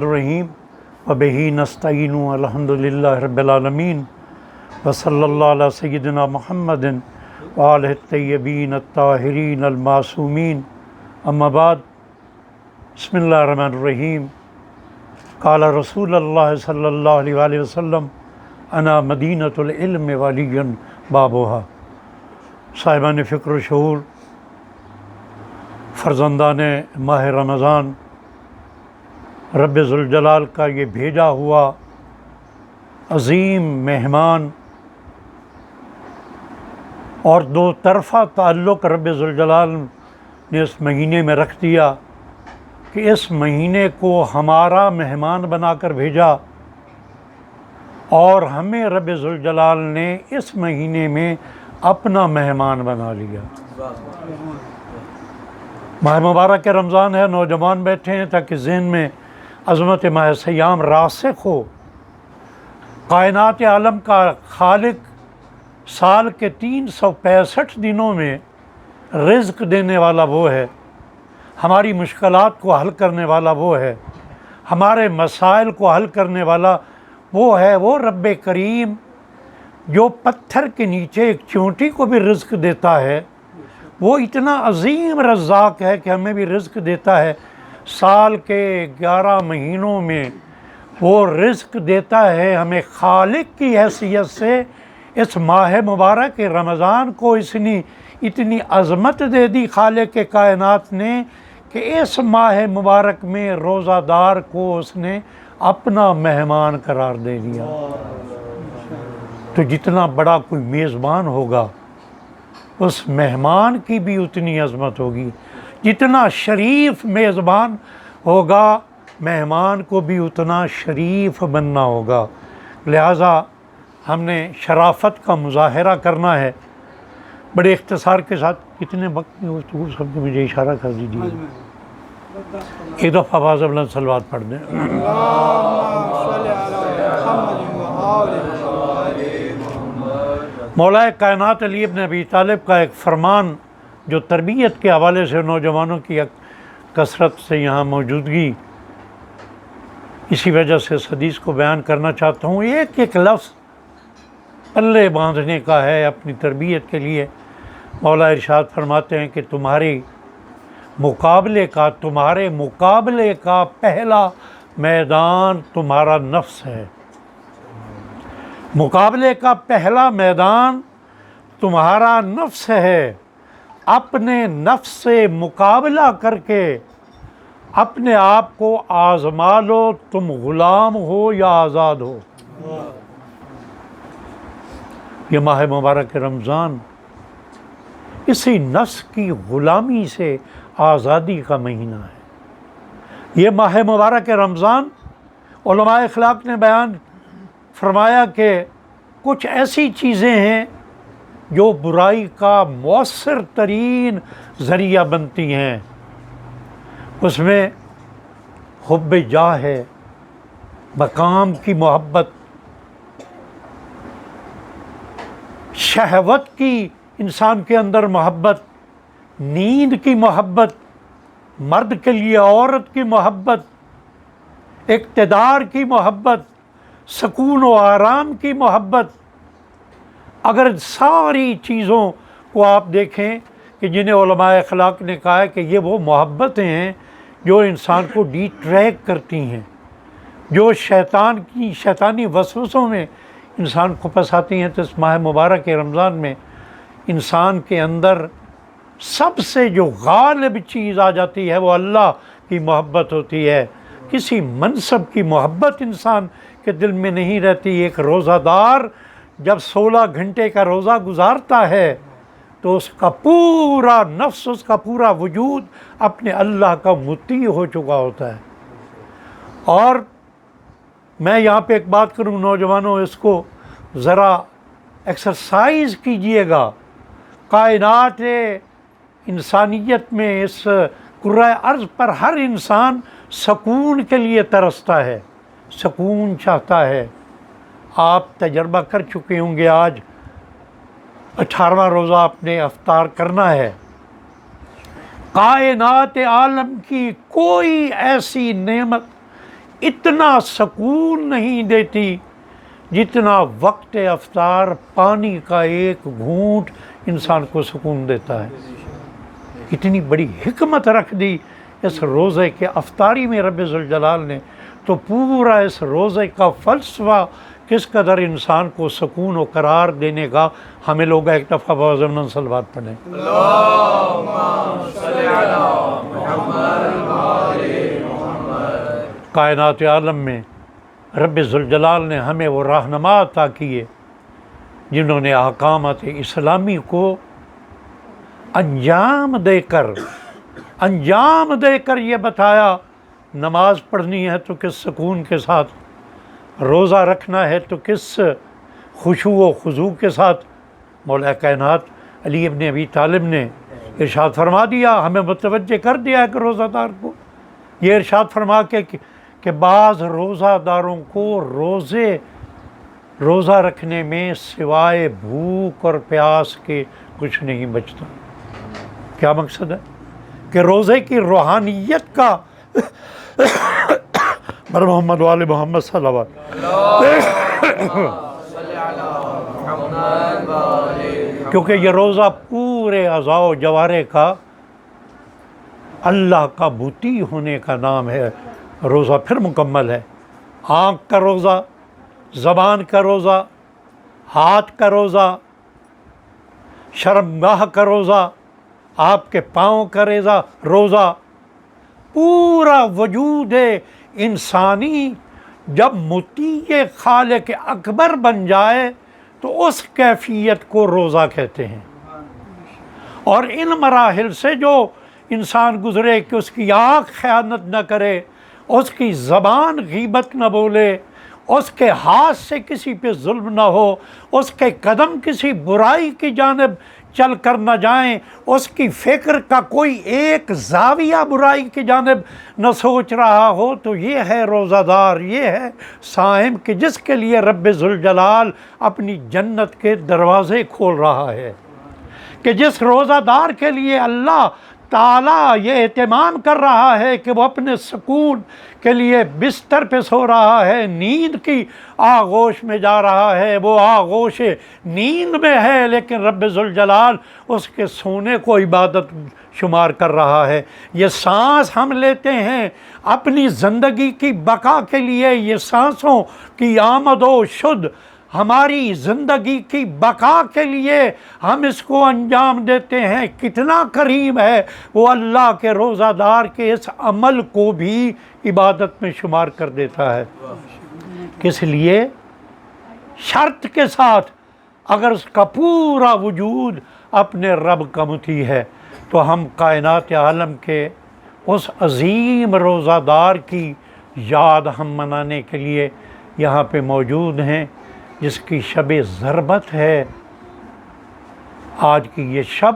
الرحیم وبہ نستعین الحمدللہ رب العالمین وصلی اللہ علی سیدنا محمد وآلہ الطیبین الطاہرین المعصومین اما بعد بسم اللہ الرحمن الرحیم قال رسول اللہ صلی اللہ علیہ وآلہ وسلم انا مدینۃ العلم وعلی بابھا۔ صاحبان فکر و شعور، فرزندان ماہ رمضان، رب ذوالجلال کا یہ بھیجا ہوا عظیم مہمان اور دو طرفہ تعلق رب ذوالجلال نے اس مہینے میں رکھ دیا کہ اس مہینے کو ہمارا مہمان بنا کر بھیجا اور ہمیں رب ذوالجلال نے اس مہینے میں اپنا مہمان بنا لیا۔ ماہ مبارک رمضان ہے، نوجوان بیٹھے ہیں تاکہ ذہن میں عظمت ماہ سیام راسخ ہو۔ کائنات عالم کا خالق سال کے 365 دنوں میں رزق دینے والا وہ ہے، ہماری مشکلات کو حل کرنے والا وہ ہے، ہمارے مسائل کو حل کرنے والا وہ ہے، وہ رب کریم جو پتھر کے نیچے ایک چونٹی کو بھی رزق دیتا ہے، وہ اتنا عظیم رزاق ہے کہ ہمیں بھی رزق دیتا ہے۔ سال کے 11 مہینوں میں وہ رزق دیتا ہے ہمیں خالق کی حیثیت سے۔ اس ماہ مبارک رمضان کو اتنی عظمت دے دی خالق کائنات نے کہ اس ماہ مبارک میں روزہ دار کو اس نے اپنا مہمان قرار دے دیا۔ تو جتنا بڑا کوئی میزبان ہوگا اس مہمان کی بھی اتنی عظمت ہوگی، جتنا شریف میزبان ہوگا مہمان کو بھی اتنا شریف بننا ہوگا۔ لہٰذا ہم نے شرافت کا مظاہرہ کرنا ہے۔ بڑے اختصار کے ساتھ کتنے وقت میں گفتگو سب کو مجھے اشارہ کر دیجیے۔ ایک دفعہ آواز بلند صلوات پڑھ دیں۔ مولا کائنات علی ابن ابی طالب کا ایک فرمان جو تربیت کے حوالے سے نوجوانوں کی کثرت سے یہاں موجودگی، اسی وجہ سے اس حدیث کو بیان کرنا چاہتا ہوں۔ ایک ایک لفظ پلے باندھنے کا ہے اپنی تربیت کے لیے۔ مولا ارشاد فرماتے ہیں کہ تمہارے مقابلے کا پہلا میدان تمہارا نفس ہے۔ مقابلے کا پہلا میدان تمہارا نفس ہے۔ اپنے نفس سے مقابلہ کر کے اپنے آپ کو آزما لو، تم غلام ہو یا آزاد ہو۔ یہ ماہ مبارک رمضان اسی نفس کی غلامی سے آزادی کا مہینہ ہے۔ یہ ماہ مبارک رمضان علماء اخلاق نے بیان فرمایا کہ کچھ ایسی چیزیں ہیں جو برائی کا مؤثر ترین ذریعہ بنتی ہیں۔ اس میں حب جاہ ہے، مقام کی محبت، شہوت کی انسان کے اندر محبت، نیند کی محبت، مرد کے لیے عورت کی محبت، اقتدار کی محبت، سکون و آرام کی محبت۔ اگر ساری چیزوں کو آپ دیکھیں کہ جنہیں علماء اخلاق نے کہا ہے کہ یہ وہ محبتیں ہیں جو انسان کو ڈی ٹریک کرتی ہیں، جو شیطانی وسوسوں میں انسان کو پھنساتی ہیں، تو اس ماہ مبارک رمضان میں انسان کے اندر سب سے جو غالب چیز آ جاتی ہے وہ اللہ کی محبت ہوتی ہے۔ کسی منصب کی محبت انسان کے دل میں نہیں رہتی۔ ایک روزہ دار جب 16 گھنٹے کا روزہ گزارتا ہے تو اس کا پورا نفس، اس کا پورا وجود اپنے اللہ کا مطیع ہو چکا ہوتا ہے۔ اور میں یہاں پہ ایک بات کروں نوجوانوں، اس کو ذرا ایکسرسائز کیجئے گا۔ کائنات انسانیت میں اس کرۂ ارض پر ہر انسان سکون کے لیے ترستا ہے، سکون چاہتا ہے۔ آپ تجربہ کر چکے ہوں گے، آج 18واں روزہ آپ نے افطار کرنا ہے۔ کائنات عالم کی کوئی ایسی نعمت اتنا سکون نہیں دیتی جتنا وقت افطار پانی کا ایک گھونٹ انسان کو سکون دیتا ہے۔ اتنی بڑی حکمت رکھ دی اس روزے کے افطاری میں رب ذوالجلال نے، تو پورا اس روزے کا فلسفہ کس قدر انسان کو سکون و قرار دینے کا، ہمیں لوگ ایک دفعہ باضمن صلوات پڑھیں۔ کائنات عالم میں رب ذوالجلال نے ہمیں وہ رہنما عطا کیے جنہوں نے احکامات اسلامی کو انجام دے کر یہ بتایا، نماز پڑھنی ہے تو کس سکون کے ساتھ، روزہ رکھنا ہے تو کس خشوع و خضوع کے ساتھ۔ مولا کائنات علی ابن ابی طالب نے ارشاد فرما دیا، ہمیں متوجہ کر دیا ہے کہ روزہ دار کو، یہ ارشاد فرما کے کہ بعض روزہ داروں کو روزہ رکھنے میں سوائے بھوک اور پیاس کے کچھ نہیں بچتا۔ کیا مقصد ہے؟ کہ روزے کی روحانیت کا بر محمد وآل محمد صلی اللہ علیہ وسلم، کیونکہ یہ روزہ پورے اعضاء و جوارح کا اللہ کا بوتی ہونے کا نام ہے۔ روزہ پھر مکمل ہے، آنکھ کا روزہ، زبان کا روزہ، ہاتھ کا روزہ، شرمگاہ کا روزہ، آپ کے پاؤں کا روزہ، پورا وجود انسانی جب مطیع خالق اکبر بن جائے تو اس کیفیت کو روزہ کہتے ہیں۔ اور ان مراحل سے جو انسان گزرے کہ اس کی آنکھ خیانت نہ کرے، اس کی زبان غیبت نہ بولے، اس کے ہاتھ سے کسی پہ ظلم نہ ہو، اس کے قدم کسی برائی کی جانب چل کر نہ جائیں، اس کی فکر کا کوئی ایک زاویہ برائی کی جانب نہ سوچ رہا ہو، تو یہ ہے روزہ دار، یہ ہے صائم، کہ جس کے لیے رب ذوالجلال اپنی جنت کے دروازے کھول رہا ہے، کہ جس روزہ دار کے لیے اللہ تعالیٰ یہ اہتمام کر رہا ہے کہ وہ اپنے سکون کے لیے بستر پہ سو رہا ہے، نیند کی آغوش میں جا رہا ہے، وہ آغوش نیند میں ہے، لیکن رب ذوالجلال اس کے سونے کو عبادت شمار کر رہا ہے۔ یہ سانس ہم لیتے ہیں اپنی زندگی کی بقا کے لیے، یہ سانسوں کی آمد و شد ہماری زندگی کی بقا کے لیے ہم اس کو انجام دیتے ہیں۔ کتنا کریم ہے وہ اللہ کے روزہ دار کے اس عمل کو بھی عبادت میں شمار کر دیتا ہے۔ کس لیے؟ شرط کے ساتھ، اگر اس کا پورا وجود اپنے رب کا مطیع ہے تو ہم کائنات عالم کے اس عظیم روزہ دار کی یاد ہم منانے کے لیے یہاں پہ موجود ہیں، جس کی شب ضربت ہے آج کی یہ شب،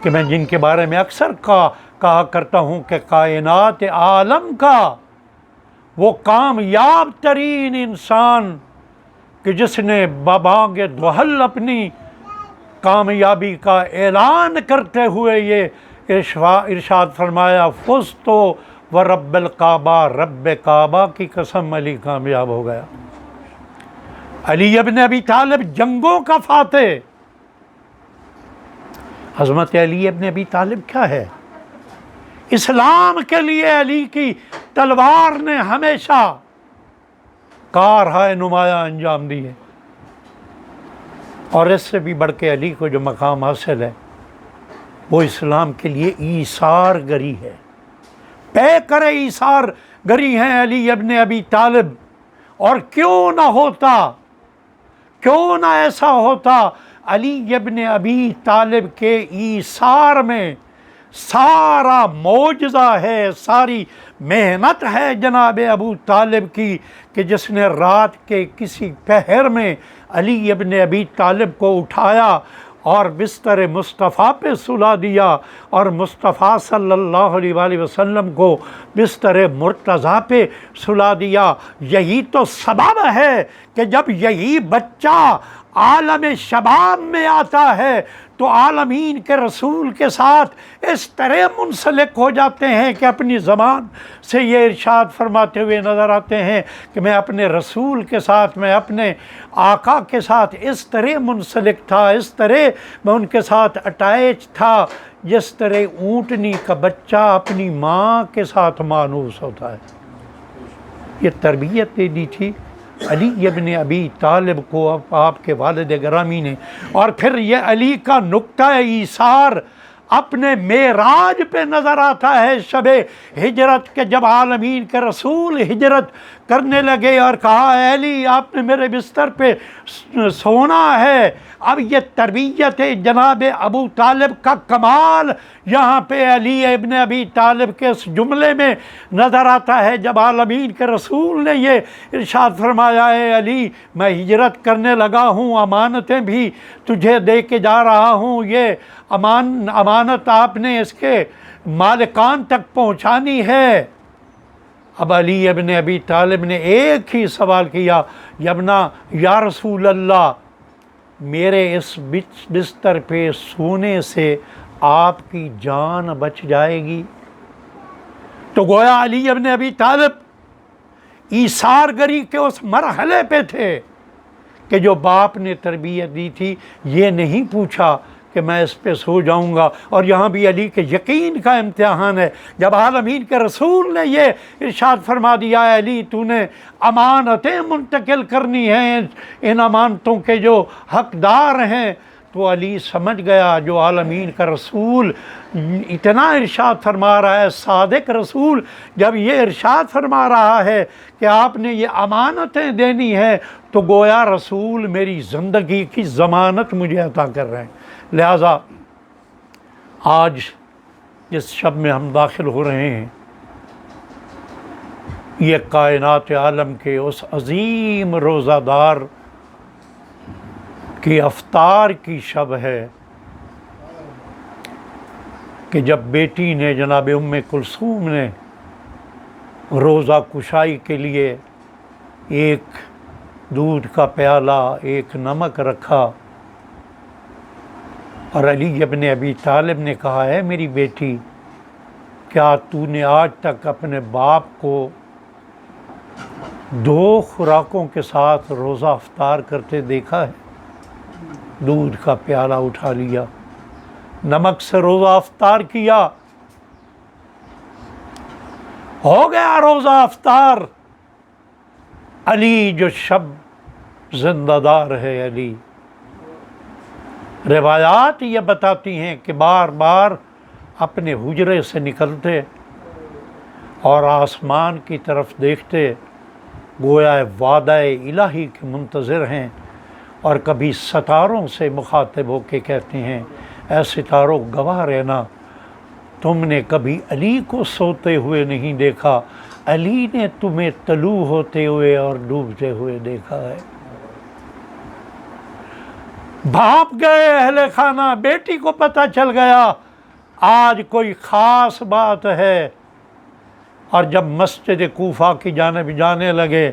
کہ میں جن کے بارے میں اکثر کہا کرتا ہوں کہ کائنات عالم کا وہ کامیاب ترین انسان کہ جس نے ببانگ دہل اپنی کامیابی کا اعلان کرتے ہوئے یہ ارشاد فرمایا، فزت و رب الکعبہ، رب کعبہ کی قسم علی کامیاب ہو گیا۔ علی ابن ابی طالب جنگوں کا فاتح۔ عظمت علی ابن ابی طالب کیا ہے؟ اسلام کے لیے علی کی تلوار نے ہمیشہ کارہائے نمایاں انجام دی ہے، اور اس سے بھی بڑھ کے علی کو جو مقام حاصل ہے وہ اسلام کے لیے ایثار گری ہے، پے کرے ایثار گری ہیں علی ابن ابی طالب۔ اور کیوں نہ ایسا ہوتا، علی ابن ابی طالب کے ایثار میں سارا معجزہ ہے، ساری محنت ہے جناب ابو طالب کی، کہ جس نے رات کے کسی پہر میں علی ابن ابی طالب کو اٹھایا اور بستر مصطفیٰ پہ سلا دیا، اور مصطفیٰ صلی اللہ علیہ وآلہ وسلم کو بستر مرتضیٰ پہ سلا دیا۔ یہی تو سبب ہے کہ جب یہی بچہ عالم شباب میں آتا ہے تو عالمین کے رسول کے ساتھ اس طرح منسلک ہو جاتے ہیں کہ اپنی زبان سے یہ ارشاد فرماتے ہوئے نظر آتے ہیں کہ میں اپنے رسول کے ساتھ، میں اپنے آقا کے ساتھ اس طرح منسلک تھا، اس طرح میں ان کے ساتھ اٹیچ تھا جس طرح اونٹنی کا بچہ اپنی ماں کے ساتھ مانوس ہوتا ہے۔ یہ تربیت دے دی تھی علی ابن ابی طالب کو آپ کے والد گرامی نے۔ اور پھر یہ علی کا نقطہ ایثار اپنے معراج پہ نظر آتا ہے شب ہجرت کے، جب عالمین کے رسول ہجرت کرنے لگے اور کہا اے علی آپ نے میرے بستر پہ سونا ہے۔ اب یہ تربیت جناب ابو طالب کا کمال یہاں پہ علی ابن ابی طالب کے اس جملے میں نظر آتا ہے، جب عالمین کے رسول نے یہ ارشاد فرمایا اے علی میں ہجرت کرنے لگا ہوں، امانتیں بھی تجھے دے کے جا رہا ہوں، یہ امانت آپ نے اس کے مالکان تک پہنچانی ہے۔ اب علی ابن ابی طالب نے ایک ہی سوال کیا، یا رسول اللہ میرے اس بستر پہ سونے سے آپ کی جان بچ جائے گی؟ تو گویا علی ابن ابی طالب ایثار گری کے اس مرحلے پہ تھے کہ جو باپ نے تربیت دی تھی، یہ نہیں پوچھا کہ میں اس پہ سو جاؤں گا۔ اور یہاں بھی علی کے یقین کا امتحان ہے، جب عالمین کے رسول نے یہ ارشاد فرما دیا اے علی تو نے امانتیں منتقل کرنی ہیں، ان امانتوں کے جو حقدار ہیں، تو علی سمجھ گیا جو عالمین کا رسول اتنا ارشاد فرما رہا ہے، صادق رسول جب یہ ارشاد فرما رہا ہے کہ آپ نے یہ امانتیں دینی ہیں، تو گویا رسول میری زندگی کی ضمانت مجھے عطا کر رہے ہیں۔ لہٰذا آج جس شب میں ہم داخل ہو رہے ہیں، یہ کائنات عالم کے اس عظیم روزہ دار کی افطار کی شب ہے کہ جب بیٹی نے جناب ام کلثوم نے روزہ کشائی کے لیے ایک دودھ کا پیالہ، ایک نمک رکھا، اور علی ابن ابی طالب نے کہا ہے میری بیٹی کیا تو نے آج تک اپنے باپ کو 2 خوراکوں کے ساتھ روزہ افطار کرتے دیکھا ہے؟ دودھ کا پیالہ اٹھا لیا، نمک سے روزہ افطار کیا، ہو گیا روزہ افطار۔ علی جو شب زندہ دار ہے، علی روایات یہ بتاتی ہیں کہ بار بار اپنے حجرے سے نکلتے اور آسمان کی طرف دیکھتے، گویا وعدہ الہی کے منتظر ہیں، اور کبھی ستاروں سے مخاطب ہو کے کہتے ہیں اے ستاروں گواہ رہنا، تم نے کبھی علی کو سوتے ہوئے نہیں دیکھا، علی نے تمہیں طلوع ہوتے ہوئے اور ڈوبتے ہوئے دیکھا ہے۔ بھاپ گئے اہل خانہ، بیٹی کو پتہ چل گیا آج کوئی خاص بات ہے، اور جب مسجد کوفہ کی جانب جانے لگے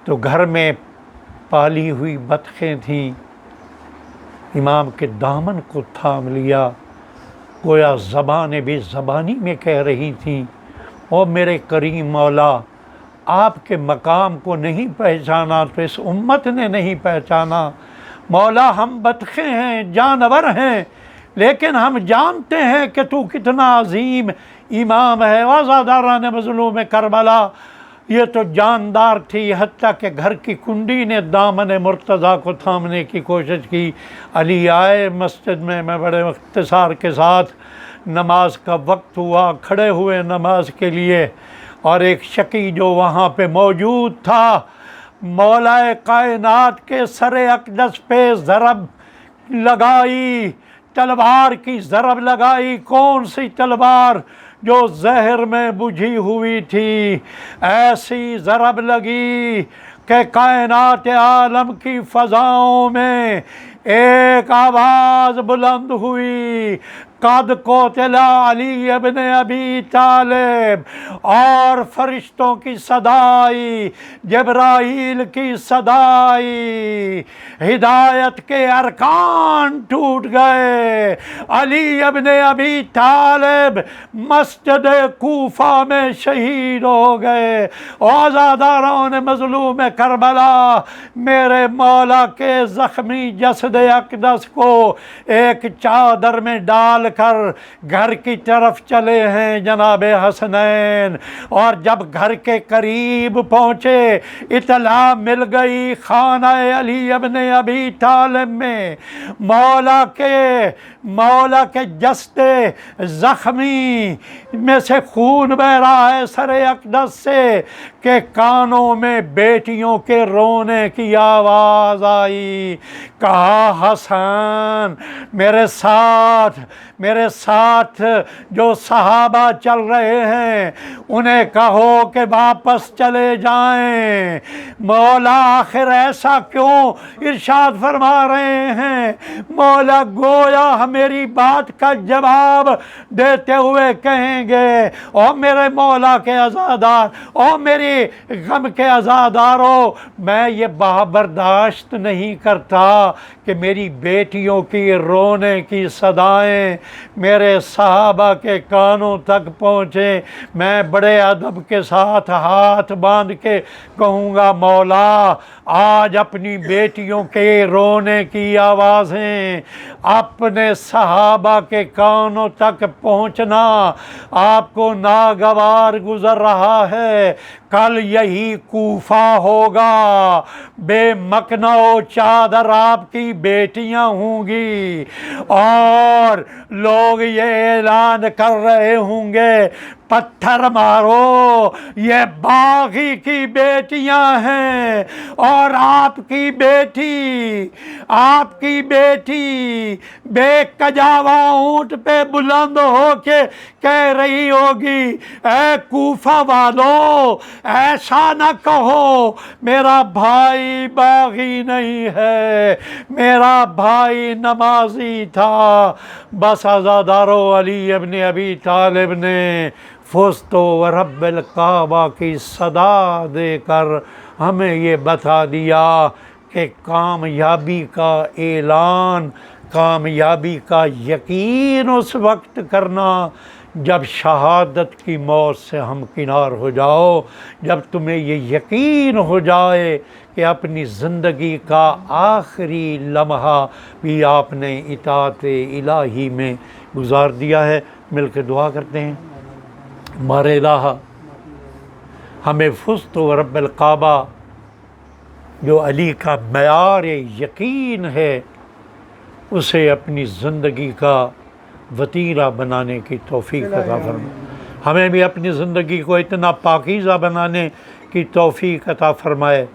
تو گھر میں پالی ہوئی بطخیں تھیں، امام کے دامن کو تھام لیا، گویا زبان بے زبانی میں کہہ رہی تھیں او میرے کریم مولا آپ کے مقام کو نہیں پہچانا تو اس امت نے نہیں پہچانا، مولا ہم بطخیں ہیں، جانور ہیں، لیکن ہم جانتے ہیں کہ تو کتنا عظیم امام ہے۔ وازاداران مظلوم کربلا یہ تو جاندار تھی، حتیٰ کہ گھر کی کنڈی نے دامن مرتضیٰ کو تھامنے کی کوشش کی۔ علی آئے مسجد میں بڑے اختصار کے ساتھ، نماز کا وقت ہوا، کھڑے ہوئے نماز کے لیے، اور ایک شقی جو وہاں پہ موجود تھا مولا کائنات کے سر اقدس پہ ضرب لگائی، تلوار کی ضرب لگائی، کون سی تلوار؟ جو زہر میں بجھی ہوئی تھی، ایسی ضرب لگی کہ کائنات عالم کی فضاؤں میں ایک آواز بلند ہوئی، قد قتل علی ابن ابی طالب، اور فرشتوں کی صدائی، جبرائیل کی صدائی، ہدایت کے ارکان ٹوٹ گئے، علی ابن ابی طالب مسجد کوفہ میں شہید ہو گئے، عزاداران مظلوم کربلا میرے مولا کے زخمی جسد اقدس کو ایک چادر میں ڈال کر گھر کی طرف چلے ہیں جناب حسنین، اور جب گھر کے قریب پہنچے اطلاع مل گئی خانہ علی ابن ابی طالب میں مولا کے جسد زخمی میں سے خون بہ رہا ہے سر اقدس سے، کہ کانوں میں بیٹیوں کے رونے کی آواز آئی۔ کہا حسن میرے ساتھ جو صحابہ چل رہے ہیں انہیں کہو کہ واپس چلے جائیں۔ مولا آخر ایسا کیوں ارشاد فرما رہے ہیں؟ مولا گویا میری بات کا جواب دیتے ہوئے کہیں گے، او میرے مولا کے عزادار، او میری غم کے عزاداروں، میں یہ برداشت نہیں کرتا کہ میری بیٹیوں کی رونے کی صدائیں میرے صحابہ کے کانوں تک پہنچے۔ میں بڑے ادب کے ساتھ ہاتھ باندھ کے کہوں گا، مولا آج اپنی بیٹیوں کے رونے کی آوازیں اپنے صحابہ کے کانوں تک پہنچنا آپ کو ناگوار گزر رہا ہے۔ کل یہی کوفہ ہوگا، بے مکنہ و چادر آپ کی بیٹیاں ہوں گی، اور لوگ یہ اعلان کر رہے ہوں گے، پتھر مارو یہ باغی کی بیٹیاں ہیں، اور آپ کی بیٹی بے کجاوا اونٹ پہ بلند ہو کے کہہ رہی ہوگی، اے کوفہ والو ایسا نہ کہو، میرا بھائی باغی نہیں ہے، میرا بھائی نمازی تھا۔ بس عزادارو علی ابن ابی طالب نے فزت و رب الکعبہ کی صدا دے کر ہمیں یہ بتا دیا کہ کامیابی کا اعلان، کامیابی کا یقین اس وقت کرنا جب شہادت کی موت سے ہمکنار ہو جاؤ، جب تمہیں یہ یقین ہو جائے کہ اپنی زندگی کا آخری لمحہ بھی آپ نے اطاعت الہی میں گزار دیا ہے۔ مل کے دعا کرتے ہیں، ہمارے الہ ہمیں فزت و رب الکعبہ جو علی کا معیار یقین ہے اسے اپنی زندگی کا وتیرہ بنانے کی توفیق عطا فرمائے، ہمیں بھی اپنی زندگی کو اتنا پاکیزہ بنانے کی توفیق عطا فرمائے۔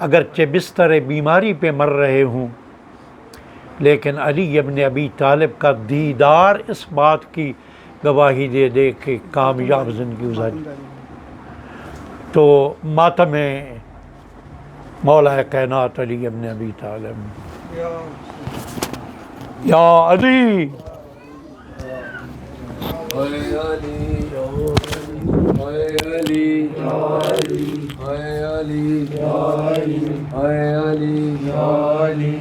اگرچہ بستر بیماری پہ مر رہے ہوں لیکن علی ابن ابی طالب کا دیدار اس بات کی گواہی دے دے کہ کامیاب زندگی گزاری۔ تو ماتم مولا کائنات علی ابن ابی طالب، یا علی علی